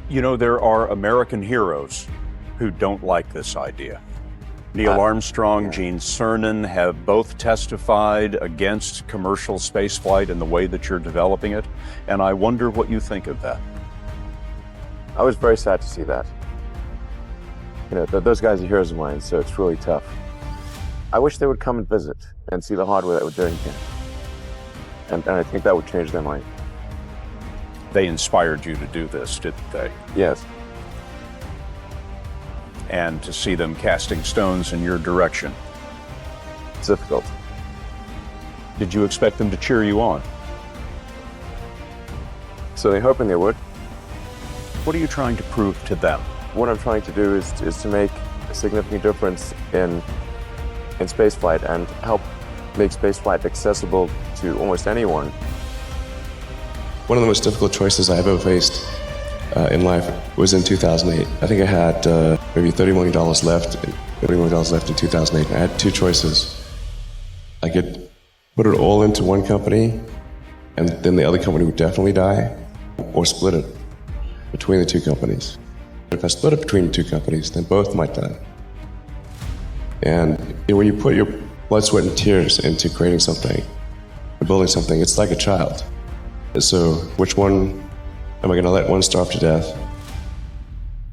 You know, there are American heroes who don't like this idea. Neil Armstrong, Gene Cernan have both testified against commercial spaceflight and the way that you're developing it, and I wonder what you think of that. I was very sad to see that. You know, those guys are heroes of mine, so it's really tough. I wish they would come and visit and see the hardware that we're doing here. And I think that would change their mind. They inspired you to do this, didn't they? Yes. And to see them casting stones in your direction. It's difficult. Did you expect them to cheer you on? So they're hoping they would. What are you trying to prove to them? What I'm trying to do is to make a significant difference in spaceflight and help make spaceflight accessible to almost anyone. One of the most difficult choices I ever faced in life was in 2008. I think I had maybe $30 million left in 2008. I had two choices. I could put it all into one company, and then the other company would definitely die, or split it between the two companies. If I split it between the two companies, then both might die. And when you put your blood, sweat, and tears into creating something, building something, it's like a child. So which one am I going to let one starve to death?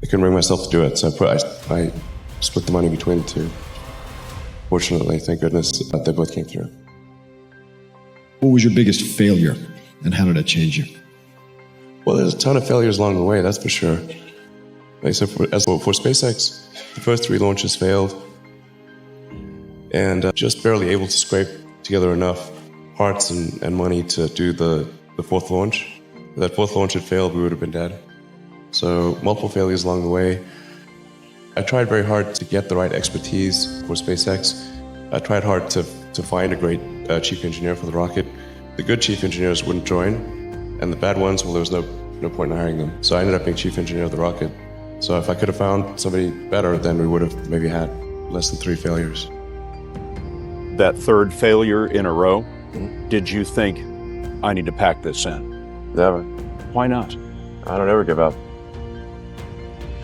I couldn't bring myself to do it, so I split the money between the two. Fortunately, thank goodness, they both came through. What was your biggest failure, and how did it change you? Well, there's a ton of failures along the way, that's for sure. So for SpaceX, the first 3 launches failed, and just barely able to scrape together enough parts and money to do the 4th launch. If that 4th launch had failed, we would have been dead. So multiple failures along the way. I tried very hard to get the right expertise for SpaceX. I tried hard to find a great chief engineer for the rocket. The good chief engineers wouldn't join, and the bad ones, well, there was no point in hiring them. So I ended up being chief engineer of the rocket. So if I could have found somebody better, then we would have maybe had less than 3 failures. That 3rd failure in a row, did you think, I need to pack this in? Never. Why not? I don't ever give up.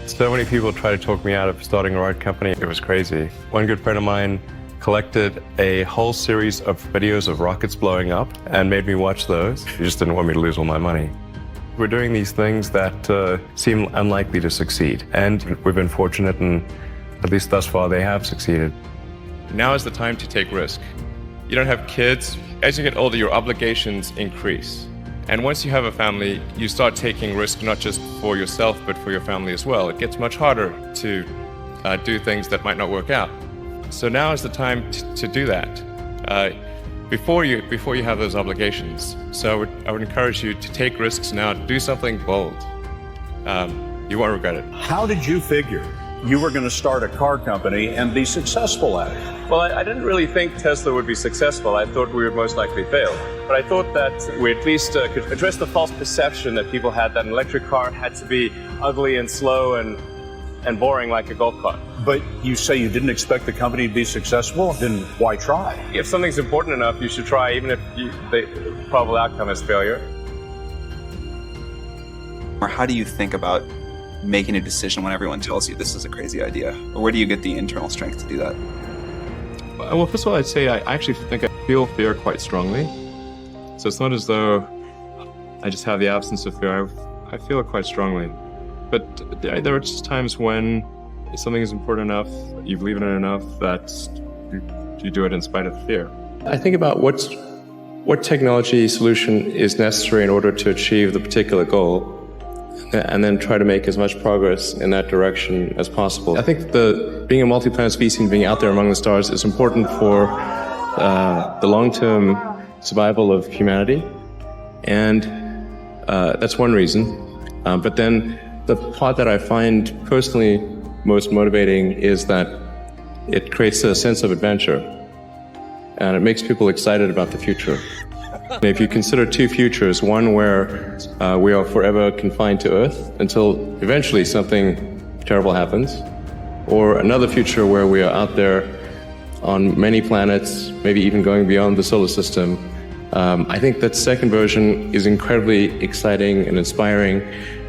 So many people tried to talk me out of starting a rocket company. It was crazy. One good friend of mine collected a whole series of videos of rockets blowing up and made me watch those. He just didn't want me to lose all my money. We're doing these things that seem unlikely to succeed, and we've been fortunate, and at least thus far they have succeeded. Now is the time to take risk. You don't have kids. As you get older, your obligations increase. And once you have a family, you start taking risk not just for yourself, but for your family as well. It gets much harder to do things that might not work out. So now is the time to do that before you have those obligations. So I would encourage you to take risks now, do something bold. You won't regret it. How did you figure you were going to start a car company and be successful at it? Well, I didn't really think Tesla would be successful. I thought we would most likely fail. But I thought that we at least could address the false perception that people had that an electric car had to be ugly and slow and boring like a golf cart. But you say you didn't expect the company to be successful, then why try? If something's important enough, you should try, even if the probable outcome is failure. Or how do you think about making a decision when everyone tells you this is a crazy idea? Or where do you get the internal strength to do that? Well, first of all, I'd say I actually think I feel fear quite strongly. So it's not as though I just have the absence of fear. I feel it quite strongly. But there are just times when something is important enough, you believe in it enough, that you do it in spite of fear. I think about what technology solution is necessary in order to achieve the particular goal, and then try to make as much progress in that direction as possible. I think being a multi-planet species and being out there among the stars is important for the long-term survival of humanity, and that's one reason. But then the part that I find personally most motivating is that it creates a sense of adventure, and it makes people excited about the future. If you consider 2 futures, one where we are forever confined to Earth until eventually something terrible happens, or another future where we are out there on many planets, maybe even going beyond the solar system, I think that second version is incredibly exciting and inspiring,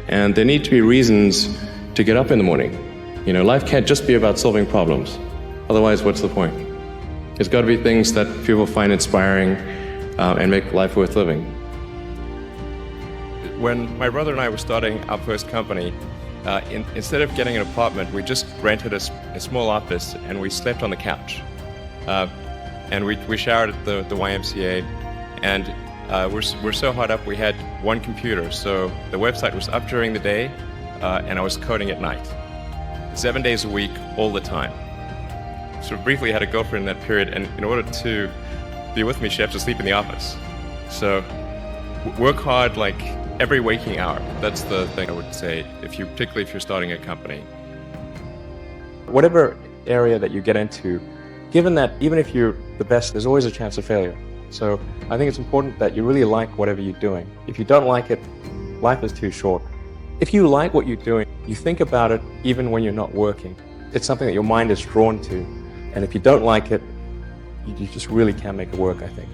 And there need to be reasons to get up in the morning. You know, life can't just be about solving problems. Otherwise, what's the point? It's got to be things that people find inspiring and make life worth living. When my brother and I were starting our first company, instead of getting an apartment, we just rented a small office and we slept on the couch. And we showered at the YMCA, and we're so hot up we had one computer, so the website was up during the day, and I was coding at night. 7 days a week, all the time. So briefly had a girlfriend in that period, and in order to be with me, she had to sleep in the office. So work hard like every waking hour. That's the thing I would say, particularly if you're starting a company. Whatever area that you get into, given that even if you're the best, there's always a chance of failure. So I think it's important that you really like whatever you're doing. If you don't like it, life is too short. If you like what you're doing, you think about it even when you're not working. It's something that your mind is drawn to. And if you don't like it, you just really can't make it work, I think.